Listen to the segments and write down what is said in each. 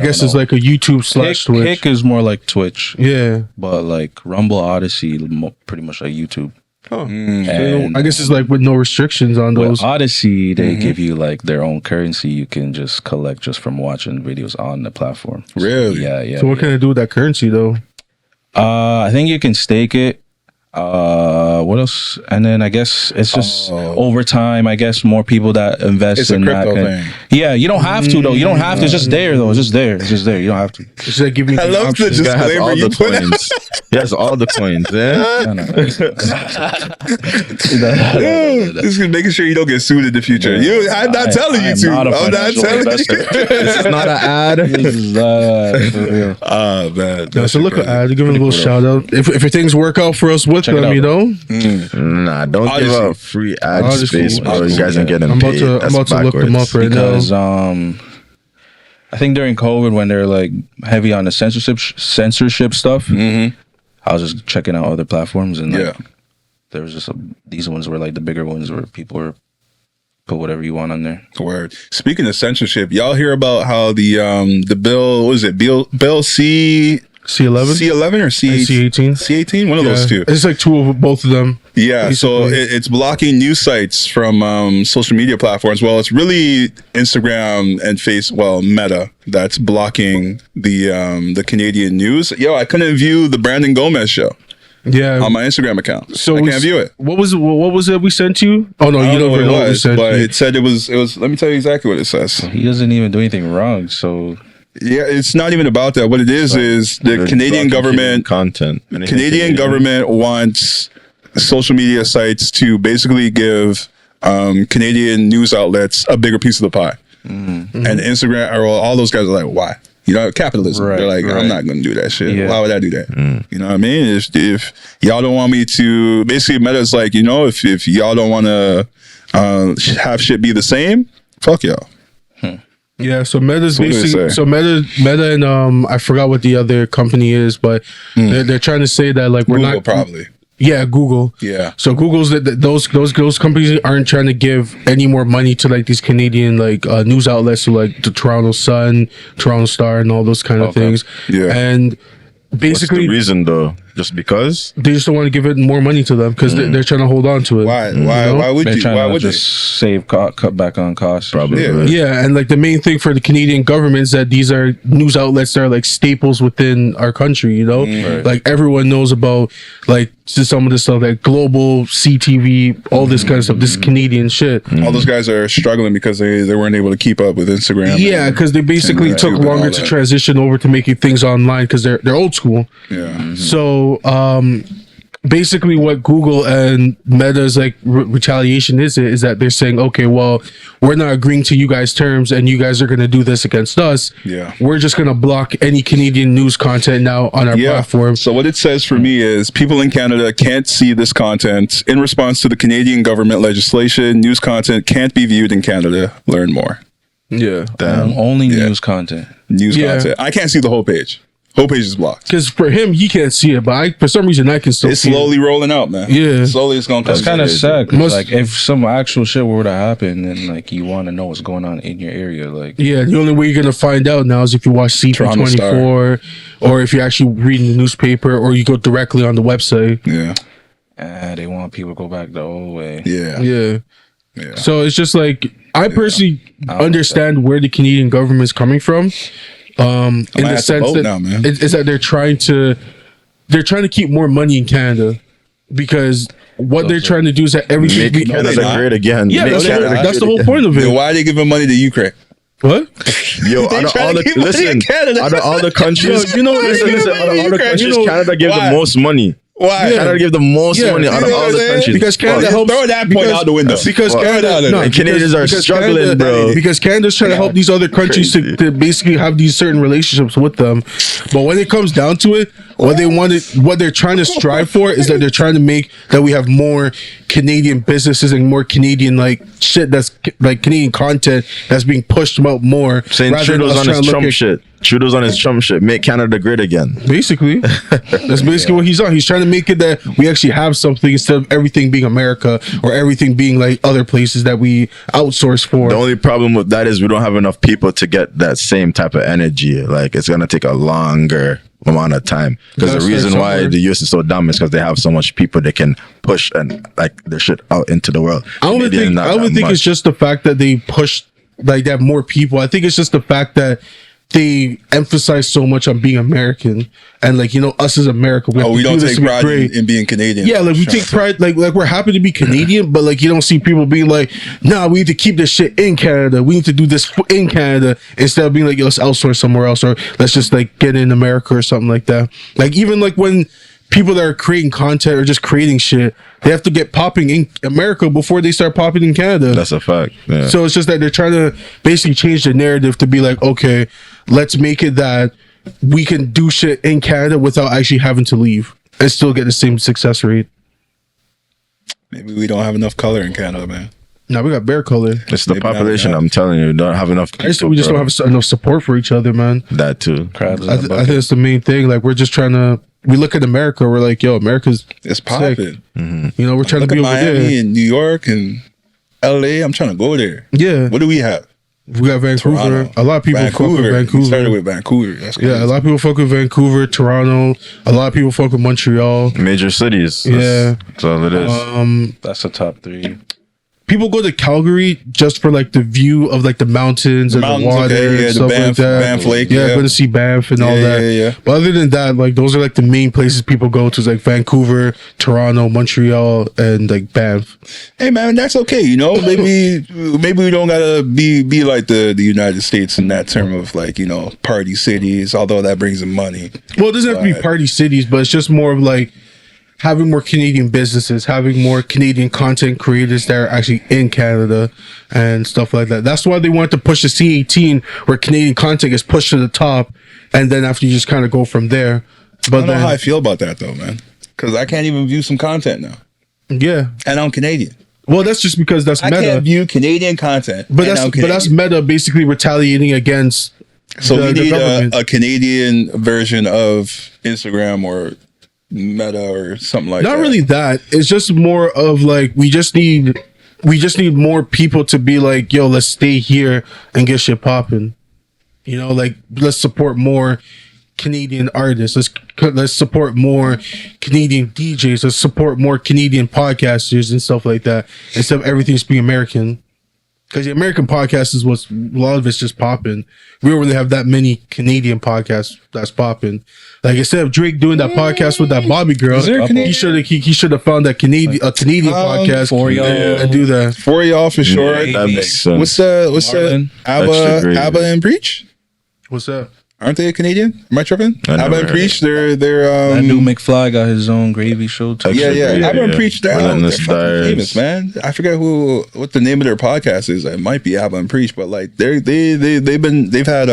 I guess it's like a YouTube / Twitch. Kick is more like Twitch. Yeah. But like Rumble, Odyssey, pretty much like YouTube. Oh. I guess it's like with no restrictions on those. With Odyssey, they give you like their own currency. You can just collect just from watching videos on the platform. Really? Yeah. So what can I do with that currency though? I think you can stake it. What else? And then I guess it's just over time. I guess more people that invest It's in a crypto that. thing. Yeah, you don't have to though. You don't have to. It's just there though. It's just there. It's just there. You don't have to. It's like giving. I love the This guy has disclaimer all you the put out. coins. He has all the coins. Yeah. No. This is making sure you don't get sued in the future. I'm not telling you to. I'm not telling you. This is not an ad. This is for real. Oh man. No, so look at ad. Give him a little shout out. If things work out for us with Check it them, out. you know. Nah, don't give Odyssey. up free ad Odyssey. space, bro. You guys ain't getting I'm about paid. to That's look them up backwards. right Because now. I think during COVID when they're like heavy on the censorship stuff, I was just checking out other platforms and like, there was just these ones were like the bigger ones where people were put whatever you want on there. Word. Speaking of censorship, y'all hear about how the bill, what is it? Bill C11? C11 or C18. C18? One of those two. It's like two of both of them. Yeah, so basically. it's blocking news sites from social media platforms. Well, it's really Instagram and Meta that's blocking the Canadian news. Yo, I couldn't view the Brandon Gomez show on my Instagram account. So I can't view it. What was it we sent you? Oh no, you don't know what we sent but you. it said it was. Let me tell you exactly what it says. He doesn't even do anything wrong, so Yeah, it's not even about that. What it is the Canadian government content. Canadian government wants social media sites to basically give Canadian news outlets a bigger piece of the pie. And Instagram or all those guys are like, why? You know, capitalism. Right, They're like, right. I'm not going to do that shit. Yeah. Why would I do that? You know what I mean? If y'all don't want me to, basically Meta's like, you know, if y'all don't want to have shit be the same, fuck y'all. Yeah, so Meta's What do they basically say? Meta and I forgot what the other company is, but they're trying to say that like we're Google not probably. Yeah, Google. Yeah. So Google's those companies aren't trying to give any more money to like these Canadian like news outlets, so like the Toronto Sun, Toronto Star, and all those kind of things. Yeah. And What's basically, the reason though? Just because? they just don't want to give it more money to them because they're trying to hold on to it. Why? you Why? know? Why would they're you? trying Why to would just save cut back on costs. Probably. Yeah. right. Yeah, and like the main thing for the Canadian government is that these are news outlets that are like staples within our country, you know? Right. Like everyone knows about like just some of the stuff like Global, CTV, all this kind of stuff. This is Canadian shit. all those guys are struggling because they weren't able to keep up with Instagram? Yeah, because they basically and took YouTube and longer all to that. transition over to making things online because they're old school. Yeah. So basically what Google and Meta's like retaliation is that they're saying, okay, well, we're not agreeing to you guys' terms and you guys are going to do this against us. Yeah. We're just going to block any Canadian news content now on our platform. So what it says for me is people in Canada can't see this content. In response to the Canadian government legislation, news content can't be viewed in Canada. Learn more. Yeah. Only news content. News Yeah. content. I can't see the whole page. Whole page is blocked. Because for him, he can't see it, but for some reason, I can still It's see slowly rolling out, man. Yeah. Slowly it's going to come. That's kind of sad. 'Cause, Most- like if some actual shit were to happen, then like you want to know what's going on in your area, like it. Yeah, the only way you're going to find out now is if you watch Toronto CP24 or if you actually read the newspaper or you go directly on the website. Yeah. they want people to go back the old way. Yeah. Yeah. Yeah. So it's just like I personally understand where the Canadian government's coming from. In might the have to sense vote that now, man. it's that they're trying to keep more money in Canada because what they're trying to do is that everything. Make Canada not. great again. Yeah, Make that's Canada the great whole again. point of Then it. why are they giving money to Ukraine? What? Yo, out of all keep money in Canada. out of all the countries, Yo, you know, listen, out of all the Ukraine, countries, you know, Canada gives why? the most money. Why? Canada gives the most Yeah, money out of you know all what the I'm saying? countries. Because Canada Fuck. helps. Throw that point out the window. Because Fuck. Canada, Throw it out no, there. And Canadians are because struggling, Canada- bro. Because Canada's trying to help these other countries to basically have these certain relationships with them. But when it comes down to it, what they're trying to strive for is that they're trying to make that we have more Canadian businesses and more Canadian like shit that's like Canadian content that's being pushed out more. Saying rather than Trudeau's us on trying his to look Trump at- shit. Trudeau's on his Trump shit. Make Canada great again. Basically, that's basically what he's on. He's trying to make it that we actually have something instead of everything being America or everything being like other places that we outsource for. The only problem with that is we don't have enough people to get that same type of energy. Like, it's gonna take a longer amount of time, because the reason why the US is so dumb is because they have so much people they can push and like their shit out into the world. I don't think it's just the fact that they push like that more people. I think it's just the fact that they emphasize so much on being American and like, you know, us as America. We don't take pride in being Canadian. Yeah, like we take pride, like we're happy to be Canadian, but like you don't see people being like, nah, we need to keep this shit in Canada. We need to do this in Canada instead of being like, yo, let's outsource somewhere else, or let's just like get in America or something like that. Like even like when people that are creating content or just creating shit, they have to get popping in America before they start popping in Canada. That's a fact. Yeah. So it's just that they're trying to basically change the narrative to be like, okay, let's make it that we can do shit in Canada without actually having to leave and still get the same success rate. Maybe we don't have enough color in Canada, man. No, we got bear color. It's the population. I'm telling you, we don't have enough people. We just don't have enough support for each other, man. That too. I think that's the main thing. Like we're just trying to. We look at America. We're like, yo, America's it's popping. You know, we're trying to be over Miami there. and New York and LA. I'm trying to go there. Yeah. What do we have? We got Vancouver. Toronto. A lot of people fuck with Vancouver. We started with Vancouver. That's crazy. Yeah, a lot of people fuck with Vancouver, Toronto. A lot of people fuck with Montreal. Major cities. That's all it is. That's the top 3. People go to Calgary just for like the view of like the mountains and the water and stuff like that. Banff Lake. Yeah, go to see Banff and all that. Yeah. But other than that, like those are like the main places people go to, is like Vancouver, Toronto, Montreal, and like Banff. Hey man, that's okay. You know, maybe we don't gotta be like the United States in that term of like, you know, party cities. Although that brings them money. Well, it doesn't have to be party cities, but it's just more of like having more Canadian businesses, having more Canadian content creators that are actually in Canada and stuff like that. That's why they wanted to push the C18, where Canadian content is pushed to the top, and then after you just kind of go from there. But I don't know how I feel about that though, man. Because I can't even view some content now. Yeah, and I'm Canadian. Well, that's just because that's Meta. I can't view Canadian content, but that's Meta basically retaliating against. So we need a Canadian version of Instagram or Meta or something like that. Not really that. It's just more of like we just need more people to be like, yo, let's stay here and get shit popping. You know, like let's support more Canadian artists. Let's support more Canadian DJs. Let's support more Canadian podcasters and stuff like that, instead of everything just being American. Because the American podcast is what's a lot of it's just popping. We don't really have that many Canadian podcasts that's popping. Like instead of Drake doing that podcast with that Bobby girl, he should have found that Canadian podcast for y'all and do that for y'all for sure. Yeah, that makes sense. What's the ABBA and Preach? What's that? Aren't they a Canadian? Am I tripping? ABBA and Preach, they're that new McFly got his own gravy show too. Yeah. ABBA and Preach, they're fucking famous, man. I forget what the name of their podcast is. It might be ABBA and Preach, but like they've had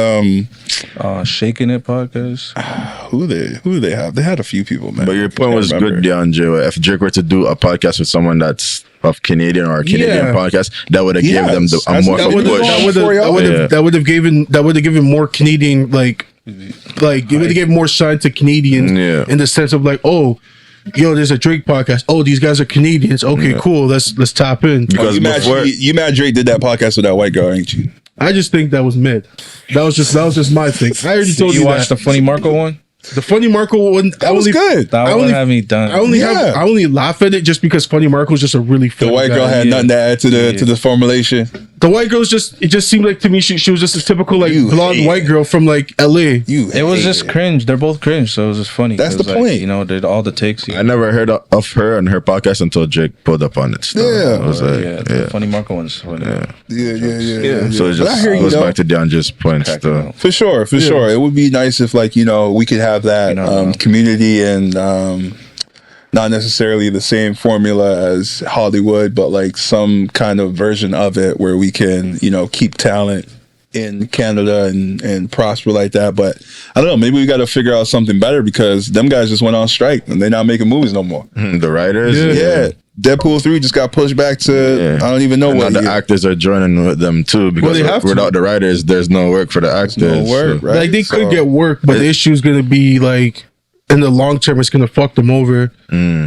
Shaking It podcast. Who do they have? They had a few people, man. But your point was good, DeAndre. If Drake were to do a podcast with someone that's of Canadian or a Canadian podcast, that would have given them a more of a push. That would have given more Canadian like it would have given more shine to Canadians in the sense of like, oh, yo, there's a Drake podcast. Oh, these guys are Canadians. Okay, cool. Let's tap in. Because you mad Drake did that podcast with that white girl, ain't you? I just think that was mid. That was just my thing. I already told you. You watched the Funny Marco one? The Funny Marco one, that was good. That one had me done. I only laugh at it just because Funny Marco is just a really funny The white girl had nothing to add to the formulation. The white girl's it just seemed like to me she was just a typical like blonde white girl from like LA. It was just cringe. They're both cringe, so it was just funny. That's the point. You know, all the takes. I never heard of her and her podcast until Drake pulled up on it. Still. Yeah, I was like, the Funny Marco one's funny. Yeah. So it just goes back to DeAndre's point. Still, for sure. It would be nice if like we could have that community and not necessarily the same formula as Hollywood, but like some kind of version of it where we can, keep talent in Canada and prosper like that. But I don't know, maybe we got to figure out something better because them guys just went on strike and they're not making movies no more. The writers? Yeah. Deadpool 3 just got pushed back to I don't even know what. Now the actors are joining with them too because without the writers, there's no work for the actors. No work, right? Like they could get work, but the issue is gonna be like in the long term, it's gonna fuck them over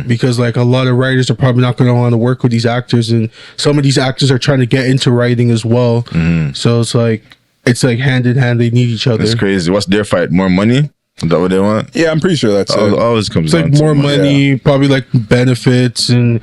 because like a lot of writers are probably not gonna want to work with these actors, and some of these actors are trying to get into writing as well. So it's like hand in hand. They need each other. It's crazy. What's their fight? More money? Is that what they want? Yeah, I'm pretty sure that's it. Always comes It's like more money, probably like benefits and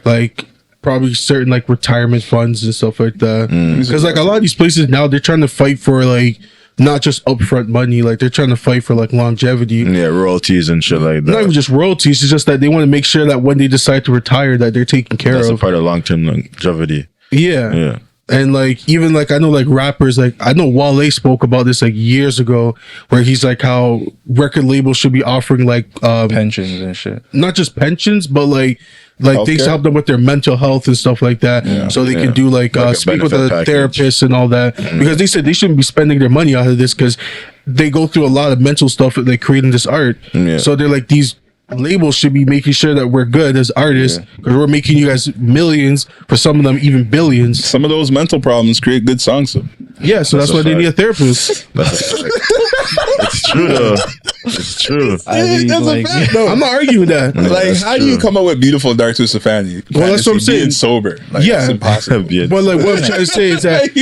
like probably certain like retirement funds and stuff like that. Because like a lot of these places now, they're trying to fight for like not just upfront money, like they're trying to fight for like longevity. Yeah, royalties and shit like that. Not even just royalties, it's just that they want to make sure that when they decide to retire that they're taken care That's of. a part of long-term longevity. Yeah. And like even like I know like rappers, like I know Wale spoke about this like years ago, where he's like how record labels should be offering like pensions and shit. Not just pensions, but like things to help them with their mental health and stuff like that, so they can do like speak with a therapist and all that, because they said they shouldn't be spending their money out of this because they go through a lot of mental stuff that they create in this art. So they're like, these labels should be making sure that we're good as artists because we're making you guys millions, for some of them even billions. Some of those mental problems create good songs. So that's why they need a therapist. It's true though. It's true. That's a fact, though. I'm not arguing that. Like, how do you come up with beautiful Dark Twisted Fantasy? Well, that's what I'm saying. Being sober, like, it's impossible. But like what I'm trying to say is that